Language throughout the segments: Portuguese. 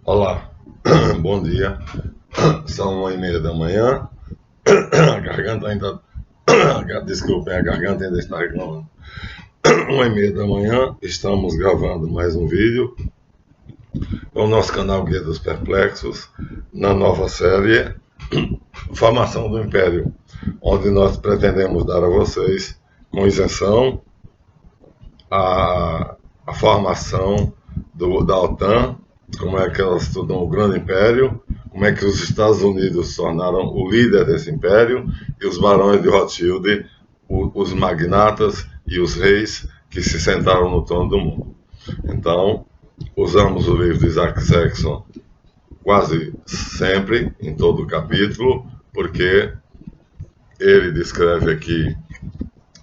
Olá, bom dia. São 1h30 da manhã. A garganta ainda. Desculpem, a garganta ainda está reclamando. 1h30 da manhã, estamos gravando mais um vídeo no nosso canal Guia dos Perplexos, na nova série Formação do Império, onde nós pretendemos dar a vocês, com isenção, a formação da OTAN, como é que ela se tornou um grande império, como é que os Estados Unidos se tornaram o líder desse império, e os barões de Rothschild, os magnatas e os reis que se sentaram no trono do mundo. Então, usamos o livro de Isaac Sexton quase sempre, em todo o capítulo, porque ele descreve aqui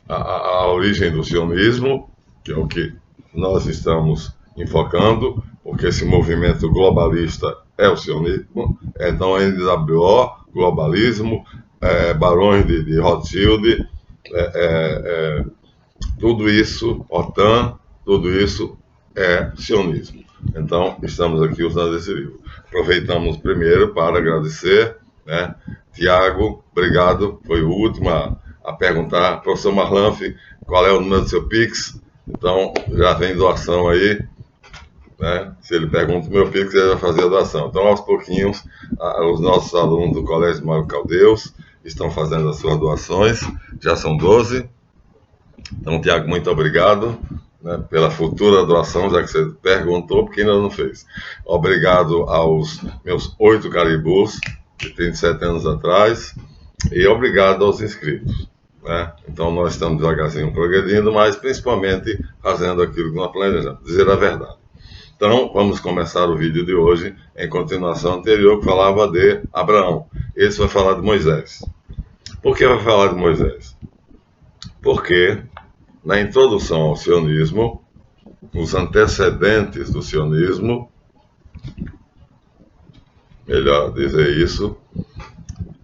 a origem do sionismo, que é o que nós estamos enfocando, porque esse movimento globalista é o sionismo, então NWO, globalismo, barões de Rothschild, tudo isso, OTAN, tudo isso é sionismo. Então, estamos aqui usando esse livro. Aproveitamos primeiro para agradecer, né? Tiago, obrigado, foi o último a perguntar. Professor Marlanf, qual é o número do seu Pix? Então, já vem doação aí, né? Se ele pergunta o meu Pix, ele vai fazer a doação. Então, aos pouquinhos, os nossos alunos do Colégio Mário Caldeus estão fazendo as suas doações, já são 12. Então, Tiago, muito obrigado, né, pela futura doação, já que você perguntou, porque ainda não fez. Obrigado aos meus 8 caribus, de 37 anos atrás, e obrigado aos inscritos. Né? Então, nós estamos devagarzinho progredindo, mas principalmente fazendo aquilo que nós planejamos, dizer a verdade. Então, vamos começar o vídeo de hoje em continuação anterior, que falava de Abraão. Esse vai falar de Moisés. Por que vai falar de Moisés? Porque na introdução ao sionismo, os antecedentes do sionismo, melhor dizer isso,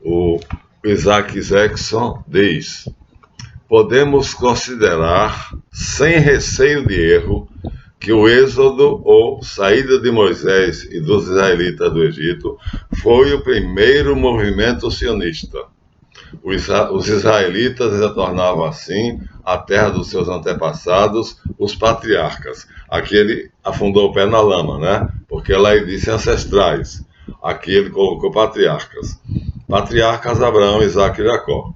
o Isaac Sexton diz: podemos considerar, sem receio de erro, que o êxodo ou saída de Moisés e dos israelitas do Egito foi o primeiro movimento sionista. Os israelitas retornavam assim à terra dos seus antepassados, os patriarcas. Aqui ele afundou o pé na lama, né? Porque lá ele disse ancestrais. Aqui ele colocou patriarcas. Patriarcas Abraão, Isaac e Jacó.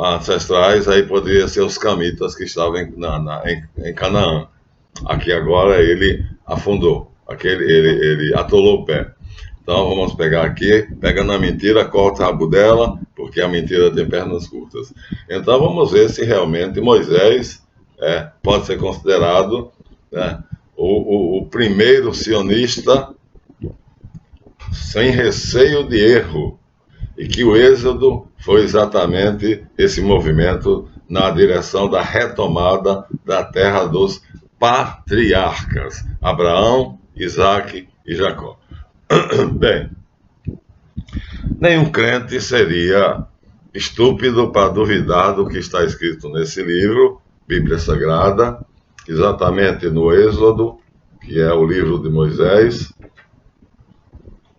Ancestrais, aí poderia ser os camitas que estavam em Canaã. Aqui agora ele afundou. Aqui ele atolou o pé. Então vamos pegar aqui, pega na mentira, corta o rabo dela, porque a mentira tem pernas curtas. Então vamos ver se realmente Moisés pode ser considerado, né, o primeiro sionista sem receio de erro, e que o êxodo foi exatamente esse movimento na direção da retomada da terra dos patriarcas, Abraão, Isaac e Jacó. Bem, nenhum crente seria estúpido para duvidar do que está escrito nesse livro, Bíblia Sagrada, exatamente no Êxodo, que é o livro de Moisés,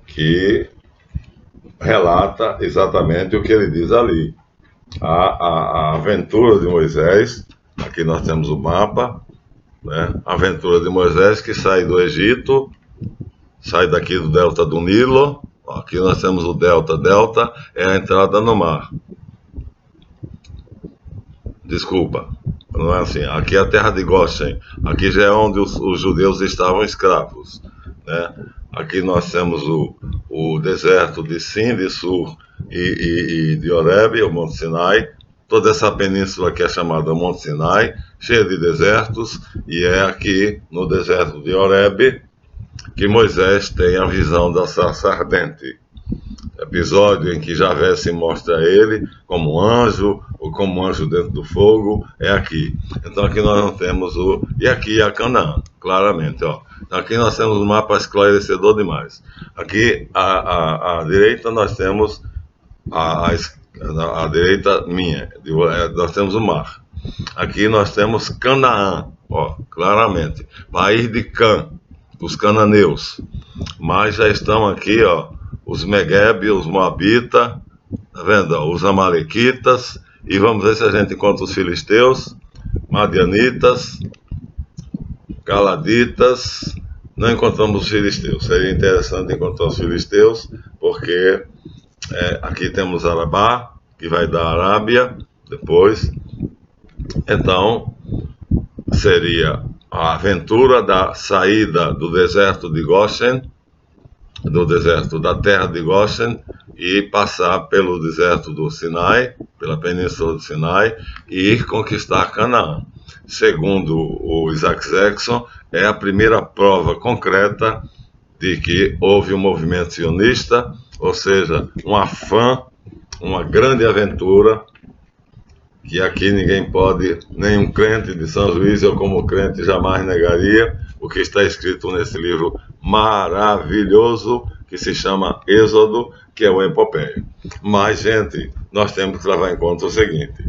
que relata exatamente o que ele diz ali. A aventura de Moisés, aqui nós temos o mapa, né? A aventura de Moisés que sai do Egito, sai daqui do delta do Nilo. Aqui nós temos o delta. Delta é a entrada no mar. Desculpa, não é assim. Aqui é a terra de Goshen. Aqui já é onde os judeus estavam escravos, né? Aqui nós temos o deserto de Sin, de Sur e de Horeb, o Monte Sinai. Toda essa península aqui é chamada Monte Sinai, cheia de desertos, e é aqui no deserto de Horeb que Moisés tem a visão da sarça ardente. Episódio em que Javé se mostra a ele como anjo, ou como anjo dentro do fogo, é aqui. Então aqui nós não temos e aqui é a Canaã, claramente, ó. Então, aqui nós temos um mapa esclarecedor demais. Aqui à direita nós temos a direita minha, nós temos o mar. Aqui nós temos Canaã, ó, claramente. País de Cã. dos cananeus. Mas já estão aqui, ó, os Megueb, os Moabitas, tá vendo? Ó, os Amalequitas, e vamos ver se a gente encontra os filisteus, Madianitas, Galaditas. Não encontramos os filisteus. Seria interessante encontrar os filisteus, porque aqui temos Arabá, que vai da Arábia, depois. Então, seria a aventura da saída do deserto de Goshen, do deserto da terra de Goshen, e passar pelo deserto do Sinai, pela península do Sinai, e ir conquistar Canaã. Segundo o Isaac Zexon, é a primeira prova concreta de que houve um movimento sionista, ou seja, um afã, uma grande aventura, que aqui ninguém pode, nenhum crente de São Luís, eu como crente jamais negaria o que está escrito nesse livro maravilhoso, que se chama Êxodo, que é uma epopeia. Mas, gente, nós temos que levar em conta o seguinte: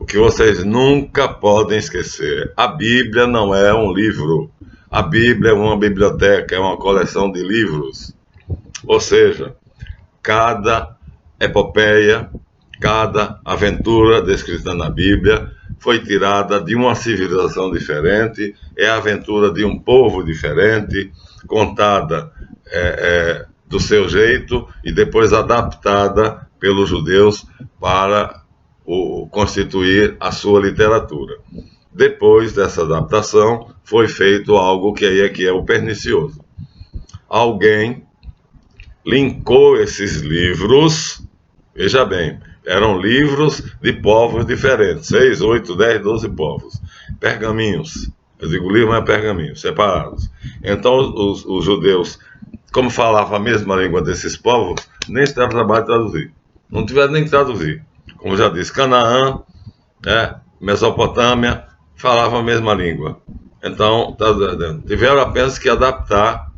o que vocês nunca podem esquecer, a Bíblia não é um livro, a Bíblia é uma biblioteca, é uma coleção de livros. Ou seja, cada epopeia, cada aventura descrita na Bíblia foi tirada de uma civilização diferente, é a aventura de um povo diferente, contada do seu jeito e depois adaptada pelos judeus para constituir a sua literatura. Depois dessa adaptação, foi feito algo que aí é o pernicioso. Alguém linkou esses livros, veja bem, eram livros de povos diferentes, 6, 8, 10, 12 povos, pergaminhos, eu digo livro, mas pergaminhos, separados. Então os judeus, como falavam a mesma língua desses povos, nem se deram trabalho de traduzir, não tiveram nem que traduzir. Como já disse, Canaã, Mesopotâmia, falavam a mesma língua. Então, tiveram apenas que adaptar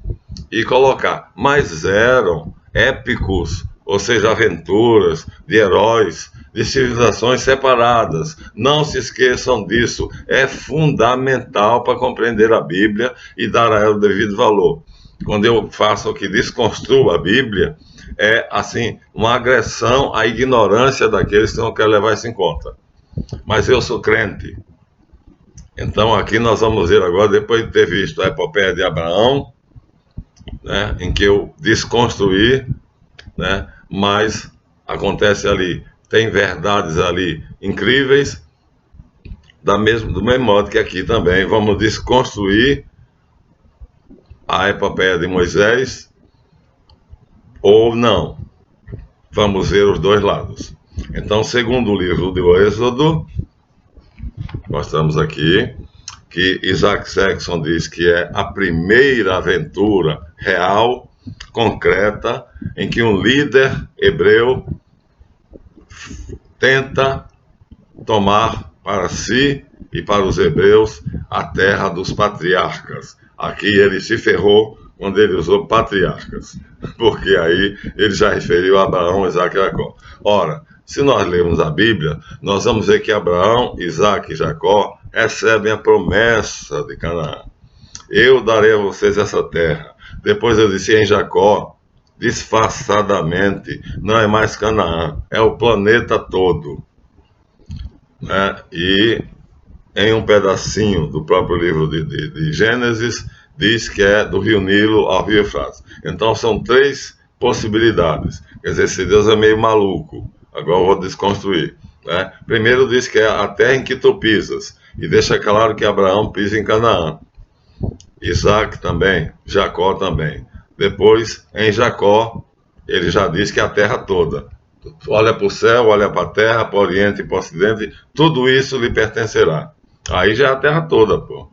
e colocar. Mas eram épicos, ou seja, aventuras de heróis, de civilizações separadas. Não se esqueçam disso. É fundamental para compreender a Bíblia e dar a ela o devido valor. Quando eu faço que desconstruo a Bíblia, é assim, uma agressão à ignorância daqueles que não querem levar isso em conta. Mas eu sou crente. Então aqui nós vamos ver agora, depois de ter visto a epopeia de Abraão, né, em que eu desconstruí, né, mas acontece ali, tem verdades ali incríveis, do mesmo modo que aqui também vamos desconstruir a epopeia de Moisés, ou não. Vamos ver os dois lados. Então, segundo o livro do Êxodo, mostramos aqui que Isaac Zexon diz que é a primeira aventura real, concreta, em que um líder hebreu tenta tomar para si e para os hebreus a terra dos patriarcas. Aqui ele se ferrou quando ele usou patriarcas, porque aí ele já referiu a Abraão, Isaac e Jacó. Ora, se nós lermos a Bíblia, nós vamos ver que Abraão, Isaac e Jacó recebem a promessa de Canaã. Eu darei a vocês essa terra. Depois eu disse em Jacó, disfarçadamente, não é mais Canaã, é o planeta todo. Né? E em um pedacinho do próprio livro de Gênesis, diz que é do rio Nilo ao rio Eufrates. Então são 3 possibilidades. Quer dizer, se Deus é meio maluco, agora eu vou desconstruir. Né? Primeiro diz que é a terra em que tu pisas, e deixa claro que Abraão pisa em Canaã. Isaac também, Jacó também. Depois, em Jacó, ele já diz que é a terra toda. Olha para o céu, olha para a terra, para o oriente e para o ocidente, tudo isso lhe pertencerá. Aí já é a terra toda, pô.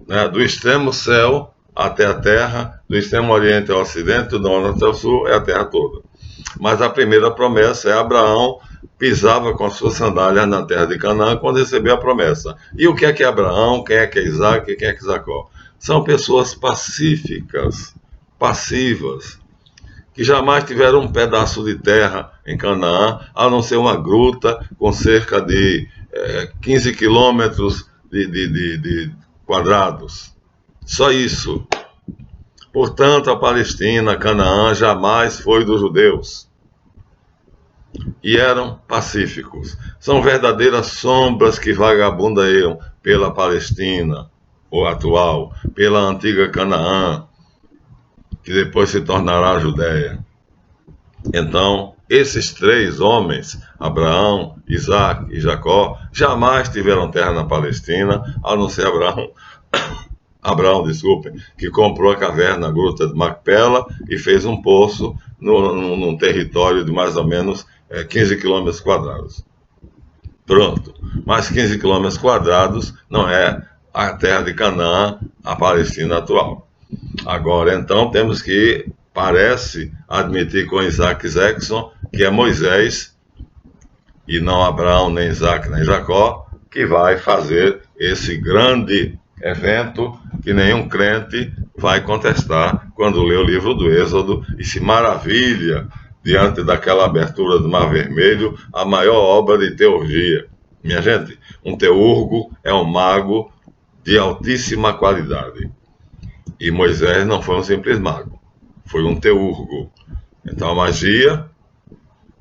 Né? Do extremo céu até a terra, do extremo oriente ao ocidente, do norte ao sul, é a terra toda. Mas a primeira promessa é Abraão pisava com as suas sandálias na terra de Canaã quando recebeu a promessa. E o que é Abraão, quem é Isaac e quem é Jacó? São pessoas pacíficas, passivas, que jamais tiveram um pedaço de terra em Canaã, a não ser uma gruta com cerca de 15 quilômetros de quadrados. Só isso. Portanto, a Palestina, Canaã, jamais foi dos judeus. E eram pacíficos. São verdadeiras sombras que vagabundeiam pela Palestina, ou atual, pela antiga Canaã, que depois se tornará a Judéia. Então, esses três homens, Abraão, Isaac e Jacó, jamais tiveram terra na Palestina, a não ser Abraão, que comprou a caverna, a gruta de Macpela, e fez um poço num território de mais ou menos 15 quilômetros quadrados. Pronto. Mas 15 quilômetros quadrados não é a terra de Canaã, a Palestina atual. Agora, então, temos que, parece, admitir com Isaac Jackson, que é Moisés, e não Abraão, nem Isaac, nem Jacó, que vai fazer esse grande evento que nenhum crente vai contestar quando lê o livro do Êxodo e se maravilha diante daquela abertura do Mar Vermelho, a maior obra de teurgia. Minha gente, um teurgo é um mago de altíssima qualidade. E Moisés não foi um simples mago, foi um teurgo. Então a magia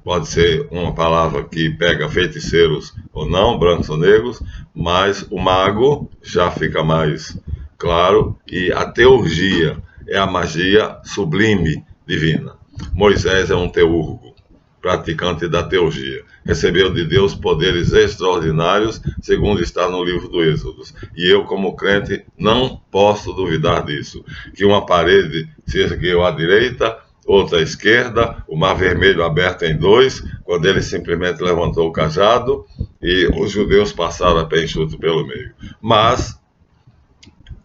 pode ser uma palavra que pega feiticeiros ou não, brancos ou negros, mas o mago já fica mais claro, e a teurgia é a magia sublime divina. Moisés é um teurgo, praticante da teurgia. Recebeu de Deus poderes extraordinários, segundo está no livro do Êxodo. E eu, como crente, não posso duvidar disso. Que uma parede se ergueu à direita, outra à esquerda, o Mar Vermelho aberto em dois, quando ele simplesmente levantou o cajado e os judeus passaram a pé enxuto pelo meio. Mas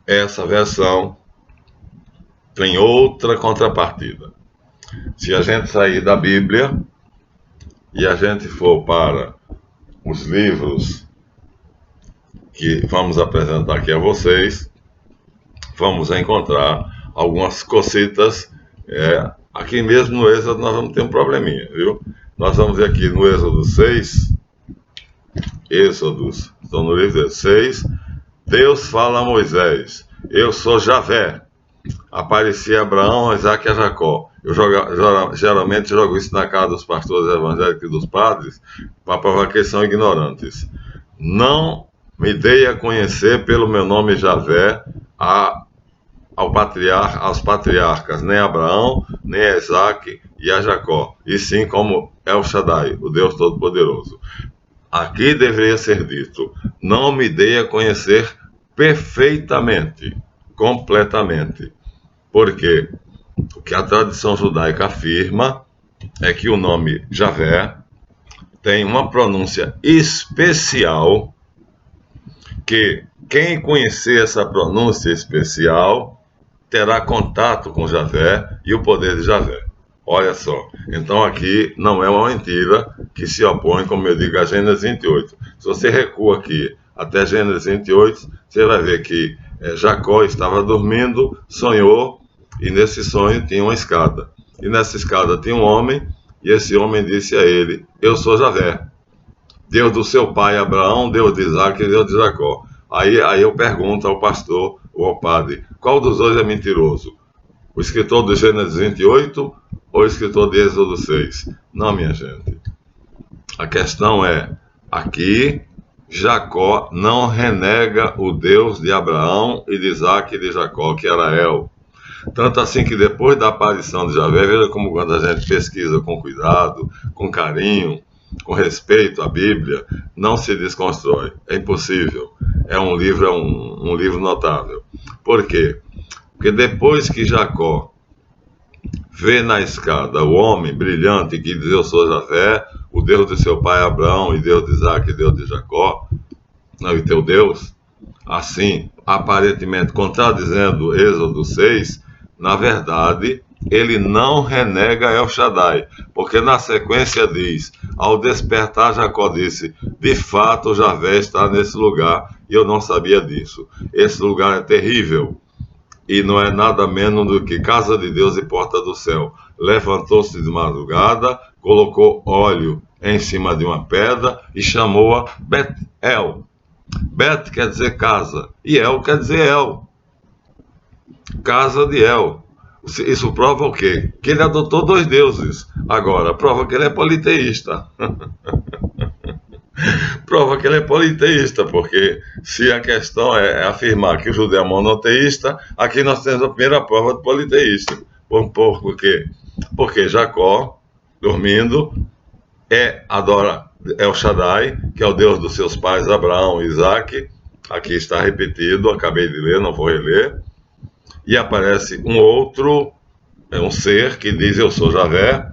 essa versão tem outra contrapartida. Se a gente sair da Bíblia e a gente for para os livros que vamos apresentar aqui a vocês, vamos encontrar algumas cositas. Aqui mesmo no Êxodo nós vamos ter um probleminha, viu? Nós vamos ver aqui no Êxodo 6, estão no livro 6, Deus fala a Moisés, eu sou Javé, apareci a Abraão, a Isaac e a Jacó. Eu geralmente jogo isso na cara dos pastores evangélicos e dos padres, para provar que eles são ignorantes. Não me dei a conhecer pelo meu nome Javé aos patriarcas, nem a Abraão, nem a Isaac e a Jacó, e sim como El Shaddai, o Deus Todo-Poderoso. Aqui deveria ser dito, não me dei a conhecer perfeitamente, completamente. Porque o que a tradição judaica afirma é que o nome Javé tem uma pronúncia especial, que quem conhecer essa pronúncia especial terá contato com Javé e o poder de Javé. Olha só, então aqui não é uma mentira que se opõe, como eu digo, a Gênesis 28. Se você recua aqui até Gênesis 28, você vai ver que Jacó estava dormindo, sonhou, e nesse sonho tinha uma escada. E nessa escada tinha um homem, e esse homem disse a ele, eu sou Javé, Deus do seu pai Abraão, Deus de Isaac e Deus de Jacó. Aí eu pergunto ao pastor ou ao padre, qual dos dois é mentiroso? O escritor de Gênesis 28 ou o escritor de Êxodo 6? Não, minha gente. A questão é, aqui, Jacó não renega o Deus de Abraão e de Isaac e de Jacó, que era El. Tanto assim que depois da aparição de Javé, veja como quando a gente pesquisa com cuidado, com carinho, com respeito à Bíblia, não se desconstrói. É impossível. É um livro notável. Por quê? Porque depois que Jacó vê na escada o homem brilhante que diz, eu sou Javé, o Deus de seu pai Abraão, e Deus de Isaac, e Deus de Jacó, não, e teu Deus, assim, aparentemente contradizendo Êxodo 6, na verdade, ele não renega El Shaddai, porque na sequência diz, ao despertar Jacó disse, de fato Javé está nesse lugar, e eu não sabia disso. Esse lugar é terrível, e não é nada menos do que casa de Deus e porta do céu. Levantou-se de madrugada, colocou óleo em cima de uma pedra e chamou-a Bet-El. Bet quer dizer casa, e El quer dizer El. Casa de El. Isso prova o quê? Que ele adotou dois deuses. Agora, prova que ele é politeísta. Prova que ele é politeísta, porque se a questão é afirmar que o judeu é monoteísta, aqui nós temos a primeira prova de politeísta. Por quê? Porque Jacó, dormindo, adora El Shaddai, que é o Deus dos seus pais Abraão e Isaac. Aqui está repetido, acabei de ler, não vou reler. E aparece um outro, um ser que diz: eu sou Javé.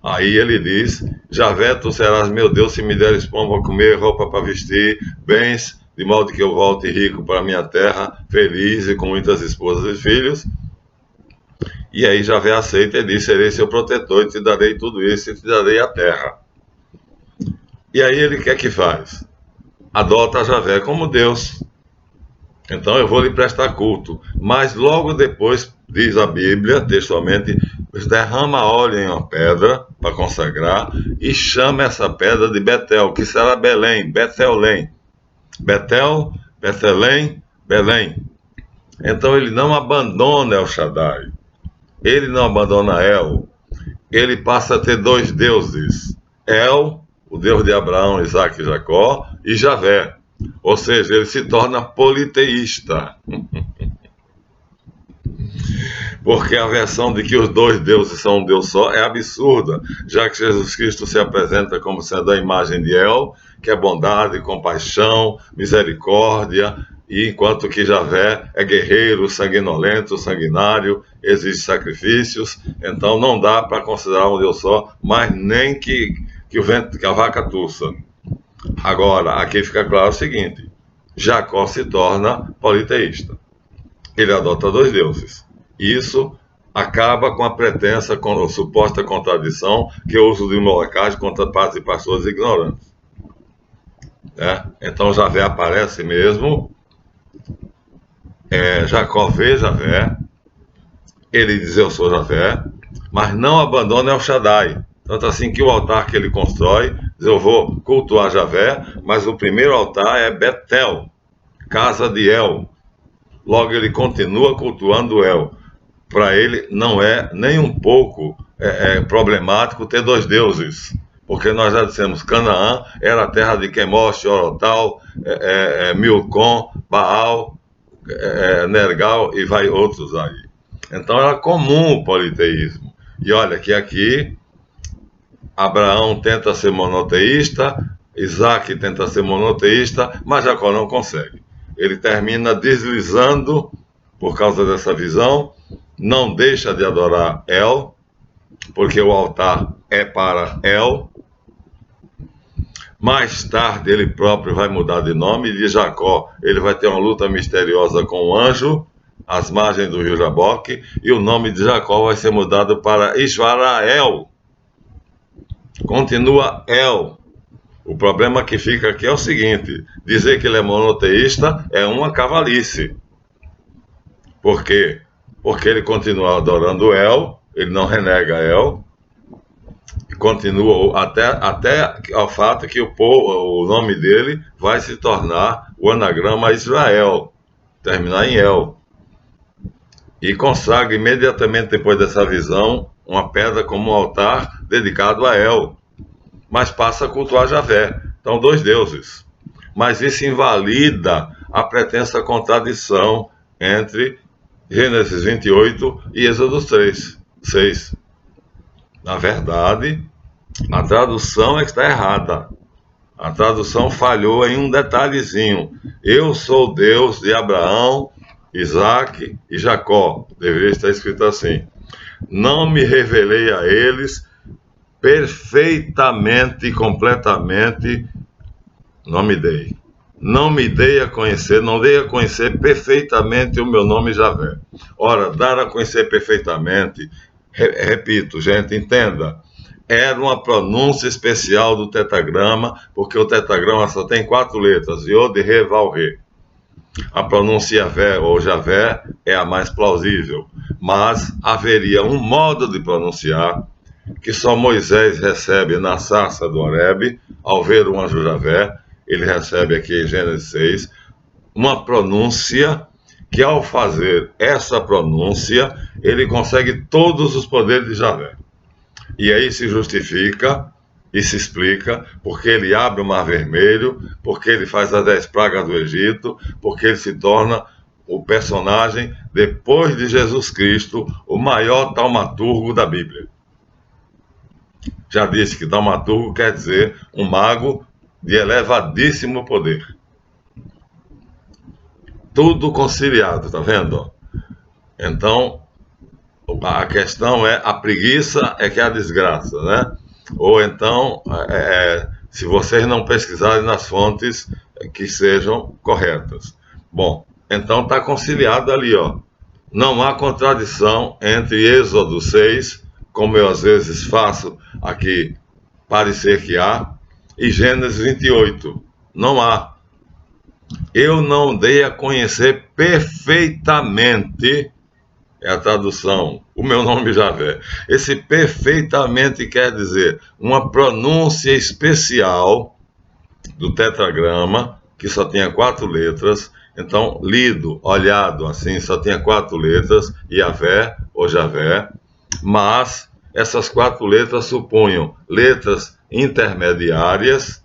Aí ele diz: Javé, tu serás meu Deus se me deres pão para comer, roupa para vestir, bens, de modo que eu volte rico para a minha terra, feliz e com muitas esposas e filhos. E aí Javé aceita e diz: serei seu protetor e te darei tudo isso e te darei a terra. E aí ele quer que faz? Adota Javé como Deus. Então eu vou lhe prestar culto. Mas logo depois, diz a Bíblia, textualmente, derrama óleo em uma pedra para consagrar e chama essa pedra de Betel, que será Belém, Betelém. Betel, Betelém, Belém. Então ele não abandona El Shaddai. Ele não abandona El. Ele passa a ter dois deuses. El, o Deus de Abraão, Isaac e Jacó, e Javé. Ou seja, ele se torna politeísta. Porque a versão de que os dois deuses são um Deus só é absurda, já que Jesus Cristo se apresenta como sendo a imagem de El, que é bondade, compaixão, misericórdia, e enquanto que Javé é guerreiro, sanguinolento, sanguinário, exige sacrifícios. Então não dá para considerar um Deus só, mas nem que a vaca tussa. Agora, aqui fica claro o seguinte: Jacó se torna politeísta. Ele adota dois deuses. Isso acaba com a pretensa, com a suposta contradição que eu uso de molecagem contra padres e pastores ignorantes. Então Javé aparece mesmo. Jacó vê Javé. Ele diz: eu sou Javé. Mas não abandona El Shaddai. Tanto assim que o altar que ele constrói, diz: eu vou cultuar Javé, mas o primeiro altar é Betel, casa de El. Logo ele continua cultuando El. Para ele não é nem um pouco problemático ter dois deuses, porque nós já dissemos: Canaã era a terra de Quemosh, Orotal, Milcom, Baal, Nergal e vai outros aí. Então era comum o politeísmo. E olha que aqui Abraão tenta ser monoteísta, Isaac tenta ser monoteísta, mas Jacó não consegue. Ele termina deslizando por causa dessa visão, não deixa de adorar El, porque o altar é para El. Mais tarde ele próprio vai mudar de nome, e de Jacó ele vai ter uma luta misteriosa com o anjo, às margens do rio Jaboque, e o nome de Jacó vai ser mudado para Israel. Continua El. O problema que fica aqui é o seguinte: dizer que ele é monoteísta é uma cavalice. Por quê? Porque ele continua adorando El, ele não renega El, e continua até ao fato que o nome dele vai se tornar o anagrama Israel, terminar em El. E consagra imediatamente depois dessa visão uma pedra como um altar dedicado a El, mas passa a cultuar Javé. Então, dois deuses. Mas isso invalida a pretensa contradição entre Gênesis 28 e Êxodo 6. Na verdade, a tradução é que está errada. A tradução falhou em um detalhezinho. Eu sou Deus de Abraão, Isaac e Jacó. Deveria estar escrito assim: não me revelei a eles perfeitamente e completamente, não me dei. Não me dei a conhecer, não dei a conhecer perfeitamente o meu nome Javé. Ora, dar a conhecer perfeitamente, repito, gente, entenda, era uma pronúncia especial do tetragrama, porque o tetragrama só tem 4 letras, Yod, Re, Vav, Re. A pronúncia Javé ou Javé é a mais plausível, mas haveria um modo de pronunciar que só Moisés recebe na sarça do Horebe, ao ver o anjo Javé. Ele recebe aqui em Gênesis 6 uma pronúncia que ao fazer essa pronúncia, ele consegue todos os poderes de Javé. E aí se justifica e se explica porque ele abre o Mar Vermelho, porque ele faz as 10 pragas do Egito, porque ele se torna o personagem, depois de Jesus Cristo, o maior taumaturgo da Bíblia. Já disse que taumaturgo quer dizer um mago de elevadíssimo poder. Tudo conciliado, tá vendo? Então, a questão é, a preguiça é que é a desgraça, né? Ou então, se vocês não pesquisarem nas fontes que sejam corretas. Bom, então está conciliado ali, ó. Não há contradição entre Êxodo 6, como eu às vezes faço aqui parecer que há, e Gênesis 28. Não há. Eu não dei a conhecer perfeitamente, é a tradução, o meu nome Javé. Esse perfeitamente quer dizer uma pronúncia especial do tetragrama, que só tinha 4 letras. Então, lido, olhado assim, só tinha 4 letras, Yavé ou Javé, mas essas 4 letras supunham letras intermediárias,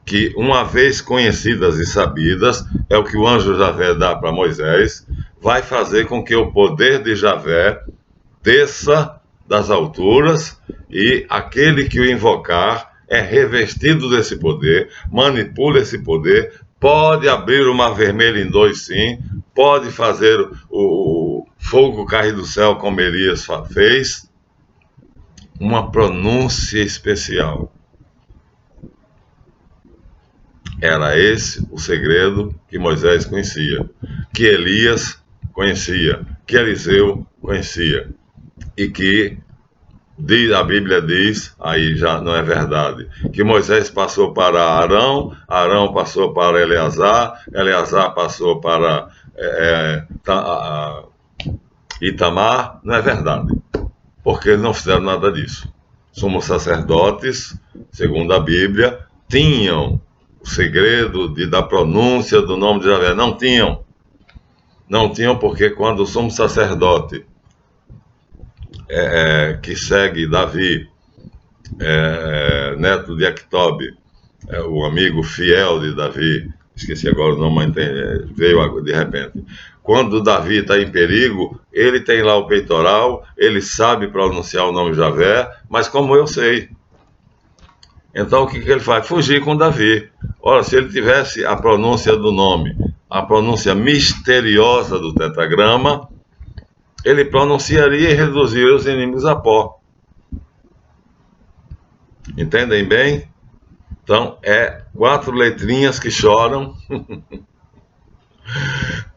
que uma vez conhecidas e sabidas, é o que o anjo Javé dá para Moisés, vai fazer com que o poder de Javé desça das alturas e aquele que o invocar é revestido desse poder, manipula esse poder, pode abrir o Mar Vermelho em 2 sim, pode fazer o fogo cair do céu como Elias fez, uma pronúncia especial. Era esse o segredo que Moisés conhecia, que Elias conhecia, que Eliseu conhecia, e que a Bíblia diz, aí já não é verdade, que Moisés passou para Arão, Arão passou para Eleazar, Eleazar passou para Itamar, não é verdade, porque eles não fizeram nada disso. Somos sacerdotes, segundo a Bíblia, tinham o segredo da pronúncia do nome de Javé. Não tinham. Não tinham porque quando o sumo sacerdote que segue Davi, neto de Actobe, o amigo fiel de Davi, esqueci agora o nome, mas veio de repente. Quando Davi está em perigo, ele tem lá o peitoral, ele sabe pronunciar o nome Javé, mas como eu sei. Então o que ele faz? Fugir com Davi. Ora, se ele tivesse a pronúncia do nome, a pronúncia misteriosa do tetragrama, ele pronunciaria e reduziria os inimigos a pó. Entendem bem? Então, 4 letrinhas que choram,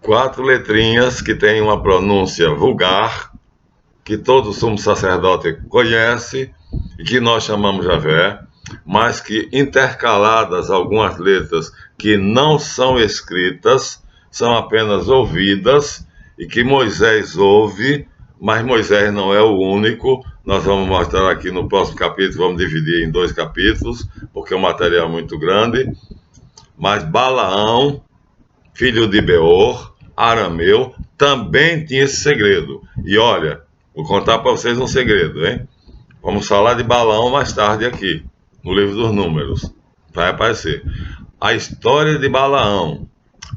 4 letrinhas que têm uma pronúncia vulgar, que todo sumo sacerdote conhece, e que nós chamamos Javé, mas que intercaladas algumas letras que não são escritas, são apenas ouvidas, e que Moisés ouve, mas Moisés não é o único. Nós vamos mostrar aqui no próximo capítulo, vamos dividir em 2 capítulos, porque o material é muito grande. Mas Balaão, filho de Beor, arameu, também tinha esse segredo. E olha, vou contar para vocês um segredo, hein? Vamos falar de Balaão mais tarde aqui, no livro dos Números. Vai aparecer. A história de Balaão,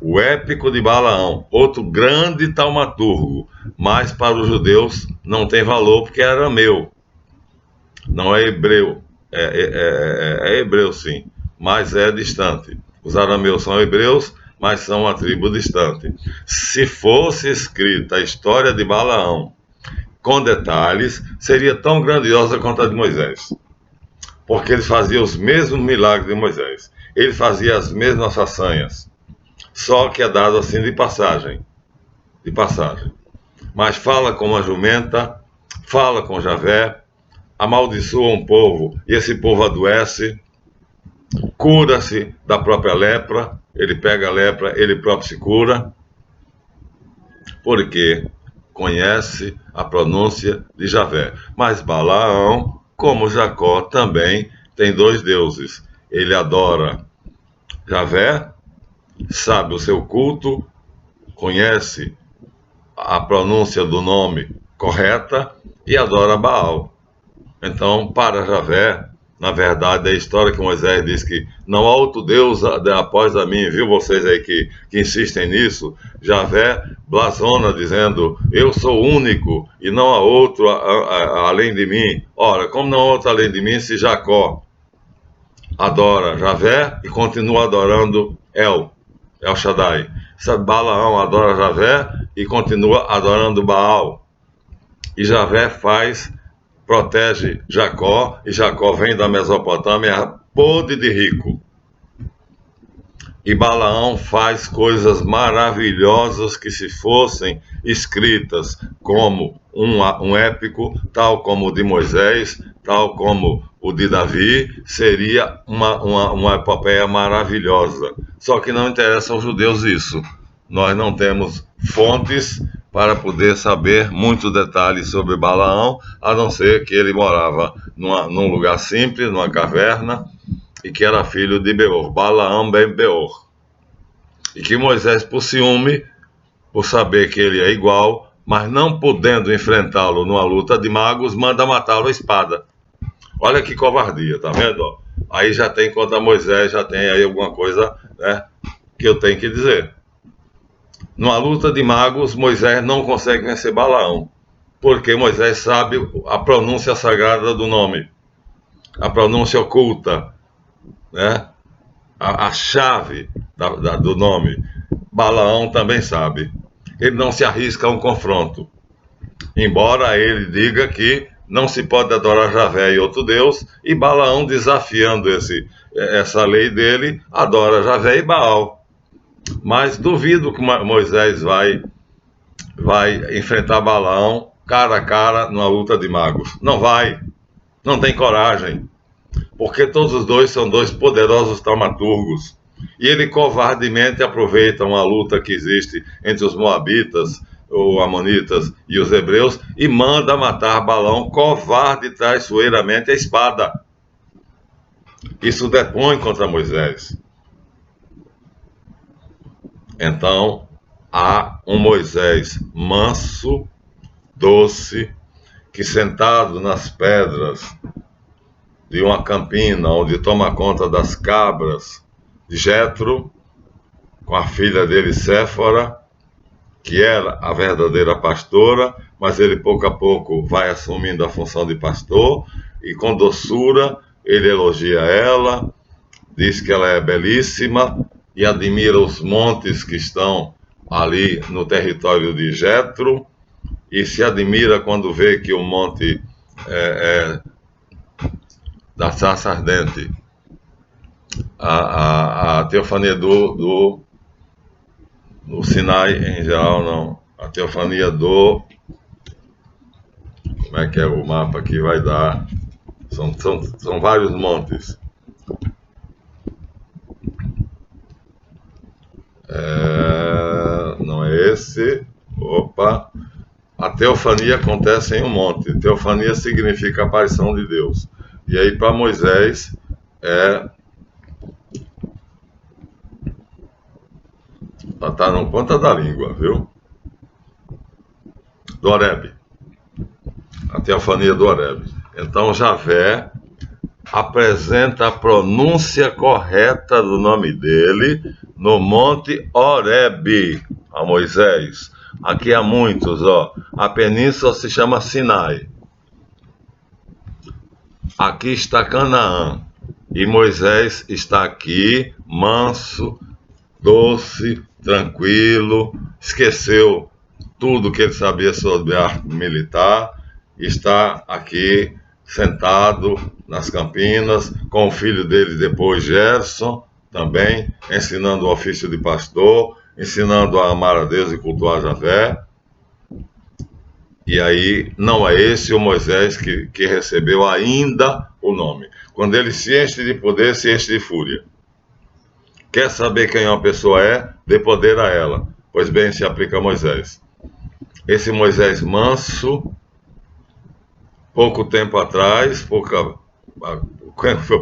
o épico de Balaão, outro grande taumaturgo, mas para os judeus não tem valor porque é arameu, não é hebreu. É hebreu sim, mas é distante. Os arameus são hebreus, mas são uma tribo distante. Se fosse escrita a história de Balaão com detalhes, seria tão grandiosa quanto a de Moisés, porque ele fazia os mesmos milagres de Moisés, ele fazia as mesmas façanhas, só que é dado assim de passagem, mas fala com uma jumenta, fala com Javé, amaldiçoa um povo e esse povo adoece, cura-se da própria lepra, ele pega a lepra, ele próprio se cura, porque conhece a pronúncia de Javé. Mas Balaão, como Jacó, também tem 2 deuses. Ele adora Javé, sabe o seu culto, conhece a pronúncia do nome correta e adora Baal. Então, para Javé, na verdade, é a história que Moisés diz que não há outro Deus após a mim, viu vocês aí que insistem nisso? Javé blasona dizendo, eu sou único e não há outro além de mim. Ora, como não há outro além de mim, se Jacó adora Javé e continua adorando El Shaddai. Balaão adora Javé e continua adorando Baal. E Javé protege Jacó, e Jacó vem da Mesopotâmia podre de rico. E Balaão faz coisas maravilhosas que, se fossem escritas como um épico, tal como o de Moisés, tal como o de Davi, seria uma epopeia maravilhosa. Só que não interessa aos judeus isso. Nós não temos fontes para poder saber muitos detalhes sobre Balaão, a não ser que ele morava num lugar simples, numa caverna, e que era filho de Beor, Balaão ben Beor. E que Moisés, por ciúme, por saber que ele é igual, mas não podendo enfrentá-lo numa luta de magos, manda matá-lo à espada. Olha que covardia, tá vendo? Aí já tem contra Moisés, já tem aí alguma coisa, né, que eu tenho que dizer. Numa luta de magos, Moisés não consegue vencer Balaão, porque Moisés sabe a pronúncia sagrada do nome, a pronúncia oculta, né? A chave do nome. Balaão também sabe. Ele não se arrisca a um confronto, embora ele diga que não se pode adorar Javé e outro Deus, e Balaão, desafiando essa lei dele, adora Javé e Baal. Mas duvido que Moisés vai enfrentar Balaão cara a cara numa luta de magos. Não vai, não tem coragem, porque todos os dois são dois poderosos taumaturgos. E ele covardemente aproveita uma luta que existe entre os moabitas, ou amonitas e os hebreus, e manda matar Balaão covarde e traiçoeiramente a espada. Isso depõe contra Moisés. Então, há um Moisés manso, doce, que sentado nas pedras de uma campina onde toma conta das cabras de Jetro, com a filha dele Séfora, que era a verdadeira pastora, mas ele pouco a pouco vai assumindo a função de pastor, e com doçura ele elogia ela, diz que ela é belíssima, e admira os montes que estão ali no território de Jetro, e se admira quando vê que o monte da sarça ardente, a teofania do Sinai em geral, não, a teofania como é que é o mapa que vai dar, são vários montes. Não é esse. Opa! A teofania acontece em um monte. Teofania significa aparição de Deus. E aí, para Moisés, tá na ponta da língua, viu? Do Horebe. A teofania do Horebe. Então, Javé apresenta a pronúncia correta do nome dele no Monte Horebe a Moisés. Aqui há muitos, ó. A península se chama Sinai. Aqui está Canaã. E Moisés está aqui, manso, doce, tranquilo, esqueceu tudo que ele sabia sobre arte militar, está aqui sentado nas campinas, com o filho dele depois, Gerson, também, ensinando o ofício de pastor, ensinando a amar a Deus e cultuar Javé. E aí, não é esse o Moisés que recebeu ainda o nome. Quando ele se enche de poder, se enche de fúria. Quer saber quem uma pessoa é? Dê poder a ela. Pois bem, se aplica a Moisés. Esse Moisés manso, pouco tempo atrás, foi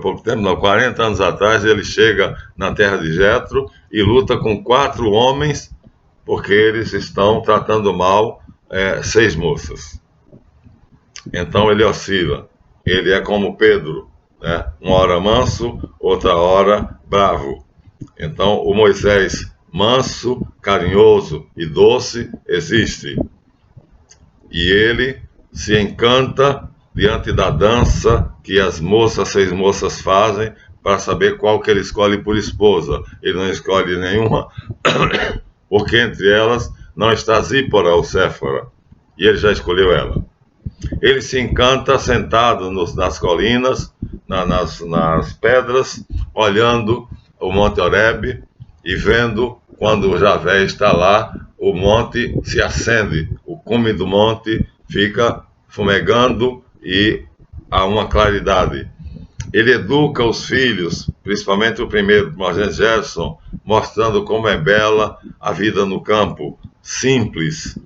pouco tempo, não, 40 anos atrás, ele chega na terra de Jetro e luta com 4 homens porque eles estão tratando mal 6 moças. Então ele oscila. Ele é como Pedro, né? Uma hora manso, outra hora bravo. Então o Moisés manso, carinhoso e doce existe. E ele se encanta diante da dança que as 6 moças fazem para saber qual que ele escolhe por esposa. Ele não escolhe nenhuma, porque entre elas não está Zípora ou Séfora, e ele já escolheu ela. Ele se encanta sentado nas colinas, nas pedras, olhando o Monte Horebe e vendo, quando Javé está lá, o monte se acende, o cume do monte fica fumegando e há uma claridade. Ele educa os filhos, principalmente o primeiro, Moisés Gerson, mostrando como é bela a vida no campo, simples,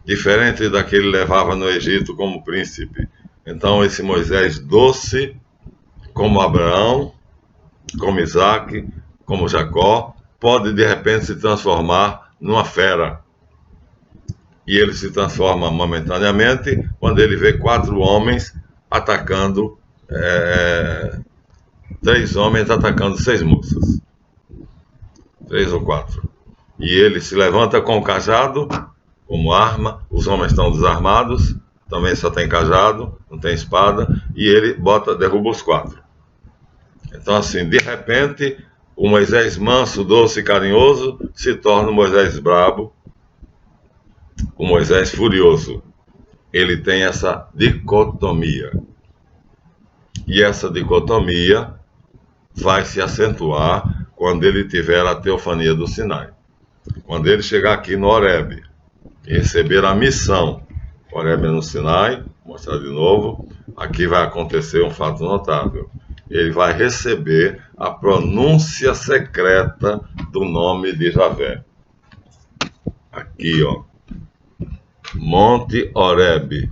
diferente da que ele levava no Egito como príncipe. Então esse Moisés doce, como Abraão, como Isaac, como Jacó, pode de repente se transformar numa fera. E ele se transforma momentaneamente quando ele vê 4 homens atacando, 3 homens atacando 6 moças. 3 ou 4. E ele se levanta com o cajado como arma, os homens estão desarmados, também só tem cajado, não tem espada, e ele derruba os 4. Então assim, de repente, o Moisés manso, doce e carinhoso se torna o Moisés brabo, o Moisés furioso. Ele tem essa dicotomia. E essa dicotomia vai se acentuar quando ele tiver a teofania do Sinai. Quando ele chegar aqui no Horebe e receber a missão, Horebe no Sinai, vou mostrar de novo, aqui vai acontecer um fato notável. Ele vai receber a pronúncia secreta do nome de Javé. Aqui, ó. Monte Horebe.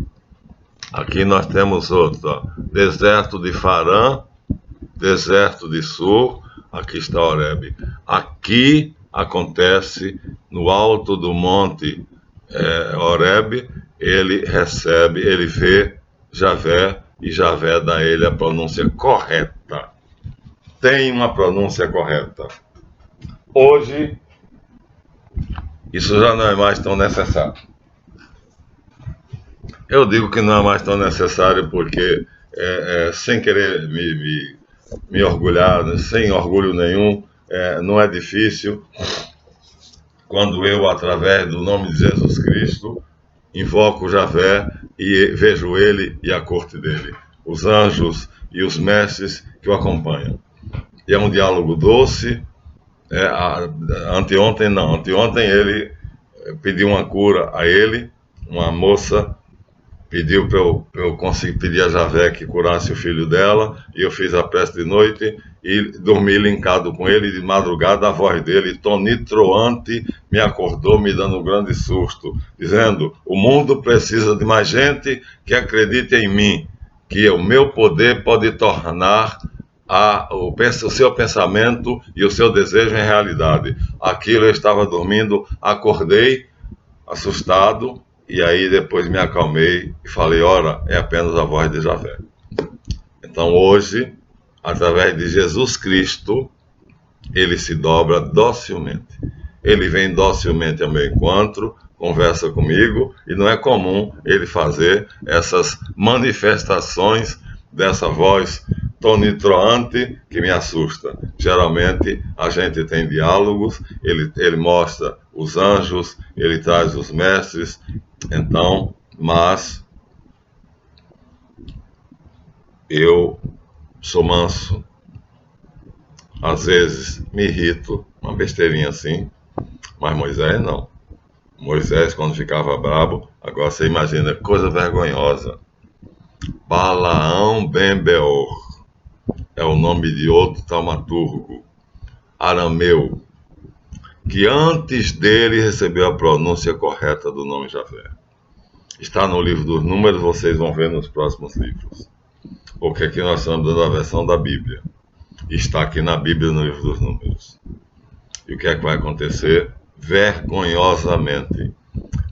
Aqui nós temos outro, ó. Deserto de Farã, deserto de Sur, aqui está Horebe. Aqui acontece, no alto do monte Horebe, ele vê Javé, e Javé dá a ele a pronúncia correta. Tem uma pronúncia correta. Hoje, isso já não é mais tão necessário. Eu digo que não é mais tão necessário porque, sem querer me orgulhar, sem orgulho nenhum, não é difícil quando eu, através do nome de Jesus Cristo, invoco Javé e vejo ele e a corte dele, os anjos e os mestres que o acompanham. E é um diálogo doce. Anteontem ele pediu uma cura a ele, uma moça pediu para eu conseguir pedir a Javé que curasse o filho dela, e eu fiz a prece de noite e dormi linkado com ele. De madrugada a voz dele, tonitruante, me acordou, me dando um grande susto, dizendo: o mundo precisa de mais gente que acredite em mim, que o meu poder pode tornar o seu pensamento e o seu desejo em realidade. Aquilo, eu estava dormindo, acordei assustado, e aí depois me acalmei e falei: ora, é apenas a voz de Javé. Então hoje, através de Jesus Cristo, ele se dobra docilmente. Ele vem docilmente ao meu encontro, conversa comigo, e não é comum ele fazer essas manifestações dessa voz tonitruante que me assusta. Geralmente a gente tem diálogos, ele mostra os anjos, ele traz os mestres. Então, mas eu sou manso, às vezes me irrito, uma besteirinha assim, mas Moisés não. Moisés, quando ficava brabo, agora você imagina, coisa vergonhosa. Balaão ben Beor é o nome de outro taumaturgo arameu, que antes dele recebeu a pronúncia correta do nome Javé. Está no livro dos Números, vocês vão ver nos próximos livros. Porque aqui nós estamos dando a versão da Bíblia. Está aqui na Bíblia, no livro dos Números. E o que é que vai acontecer? vergonhosamente.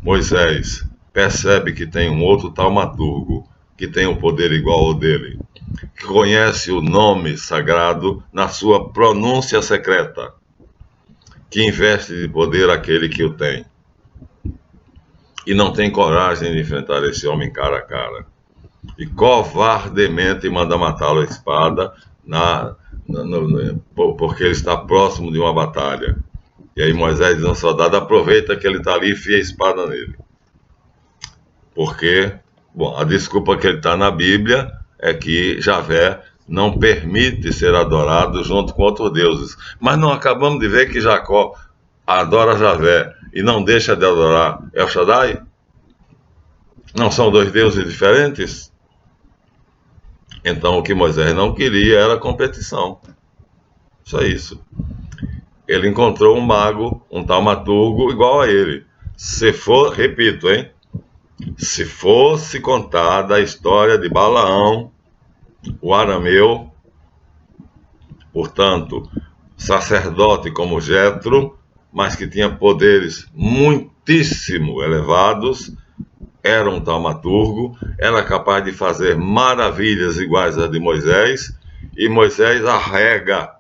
Moisés percebe que tem um outro taumaturgo que tem um poder igual ao dele, que conhece o nome sagrado na sua pronúncia secreta, que investe de poder aquele que o tem. E não tem coragem de enfrentar esse homem cara a cara. E covardemente manda matá-lo à espada, porque ele está próximo de uma batalha. E aí Moisés diz ao soldado: aproveita que ele está ali e enfia a espada nele. Porque, bom, a desculpa que ele está na Bíblia é que Javé não permite ser adorado junto com outros deuses. Mas não acabamos de ver que Jacó adora Javé e não deixa de adorar El Shaddai? Não são dois deuses diferentes? Então o que Moisés não queria era competição. Só isso. Ele encontrou um mago, um taumaturgo igual a ele. Se for, repito, hein? Se fosse contada a história de Balaão, o arameu, portanto, sacerdote como Jetro, mas que tinha poderes muitíssimo elevados, era um taumaturgo, era capaz de fazer maravilhas iguais às de Moisés, e Moisés arrega,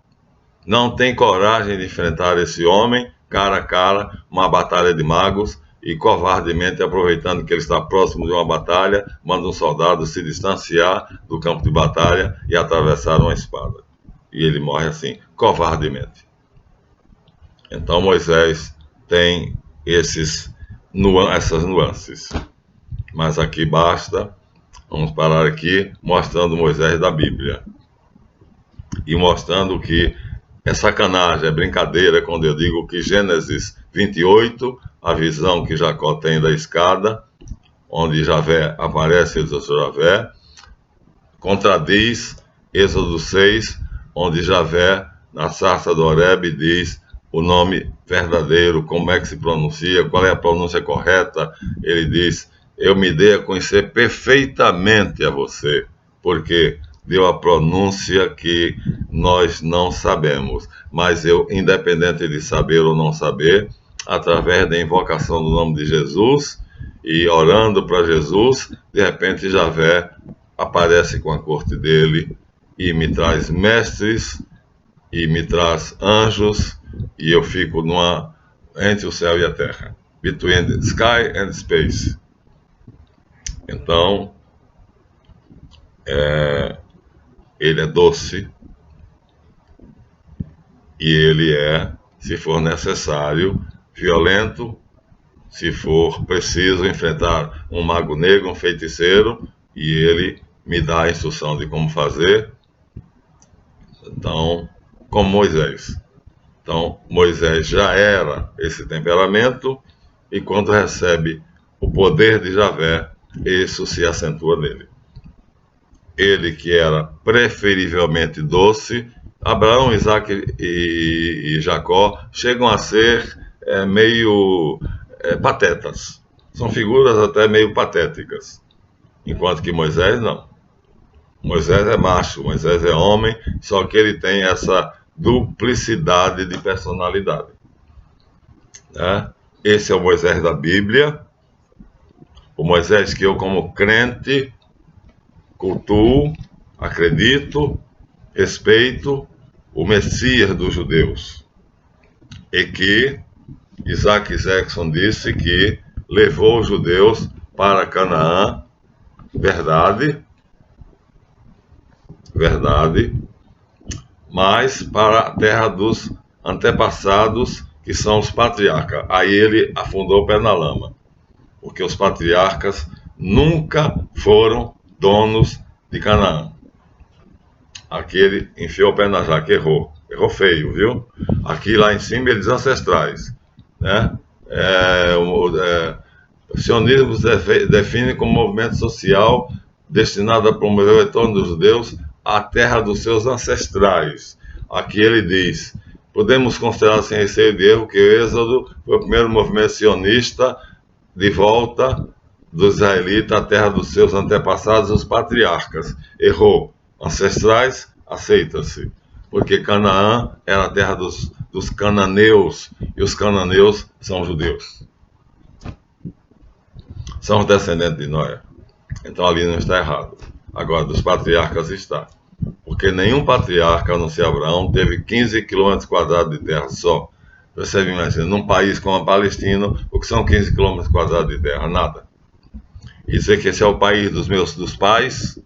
não tem coragem de enfrentar esse homem, cara a cara, uma batalha de magos, e covardemente, aproveitando que ele está próximo de uma batalha, manda um soldado se distanciar do campo de batalha e atravessar uma espada. E ele morre assim, covardemente. Então Moisés tem essas nuances. Mas aqui basta, vamos parar aqui, mostrando Moisés da Bíblia. E mostrando que é sacanagem, é brincadeira quando eu digo que Gênesis 28, a visão que Jacó tem da escada, onde Javé aparece, ele diz: eu sou Javé, contradiz Êxodo 6, onde Javé, na sarça do Horebe, diz o nome verdadeiro, como é que se pronuncia, qual é a pronúncia correta. Ele diz: eu me dei a conhecer perfeitamente a você, porque deu a pronúncia que nós não sabemos, mas eu, independente de saber ou não saber, através da invocação do nome de Jesus e orando para Jesus, de repente Javé aparece com a corte dele e me traz mestres e me traz anjos, e eu fico entre o céu e a terra, between the sky and space. Então, ele é doce, e ele é, se for necessário, violento, se for preciso enfrentar um mago negro, um feiticeiro, e ele me dá a instrução de como fazer. Então, como Moisés. Então, Moisés já era esse temperamento, e quando recebe o poder de Javé, isso se acentua nele. Ele que era preferivelmente doce, Abraão, Isaac e Jacó chegam a ser meio patetas. São figuras até meio patéticas. Enquanto que Moisés não. Moisés é macho, Moisés é homem, só que ele tem essa duplicidade de personalidade. Né? Esse é o Moisés da Bíblia, o Moisés que eu, como crente, cultuo, acredito, respeito, o Messias dos judeus. E que Isaac Jackson disse que levou os judeus para Canaã, verdade, mas para a terra dos antepassados, que são os patriarcas. Aí ele afundou o pé na lama, porque os patriarcas nunca foram donos de Canaã. Aqui ele enfiou o pé na jaca, errou feio, viu? Aqui lá em cima ele diz ancestrais, né? O sionismo se define como movimento social destinado a promover o retorno dos judeus à terra dos seus ancestrais. Aqui ele diz: podemos considerar sem receio de erro que o Êxodo foi o primeiro movimento sionista de volta dos israelitas à terra dos seus antepassados, os patriarcas. Errou. Ancestrais, aceita-se. porque Canaã era a terra dos cananeus, e os cananeus são judeus. São os descendentes de Noé. Então ali não está errado. Agora, dos patriarcas está. Porque nenhum patriarca, a não ser Abraão, teve 15 quilômetros quadrados de terra só. Você imagina, num país como a Palestina, o que são 15 quilômetros quadrados de terra? Nada. E dizer que esse é o país dos pais,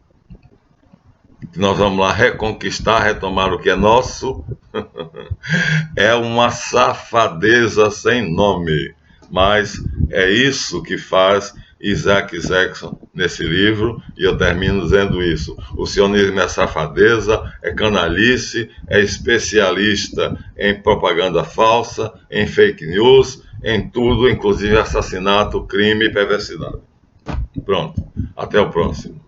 que nós vamos lá reconquistar, retomar o que é nosso, é uma safadeza sem nome. Mas é isso que faz Isaac Jackson nesse livro, e eu termino dizendo isso. O sionismo é safadeza, é canalice, é especialista em propaganda falsa, em fake news, em tudo, inclusive assassinato, crime e perversidade. Pronto, até o próximo.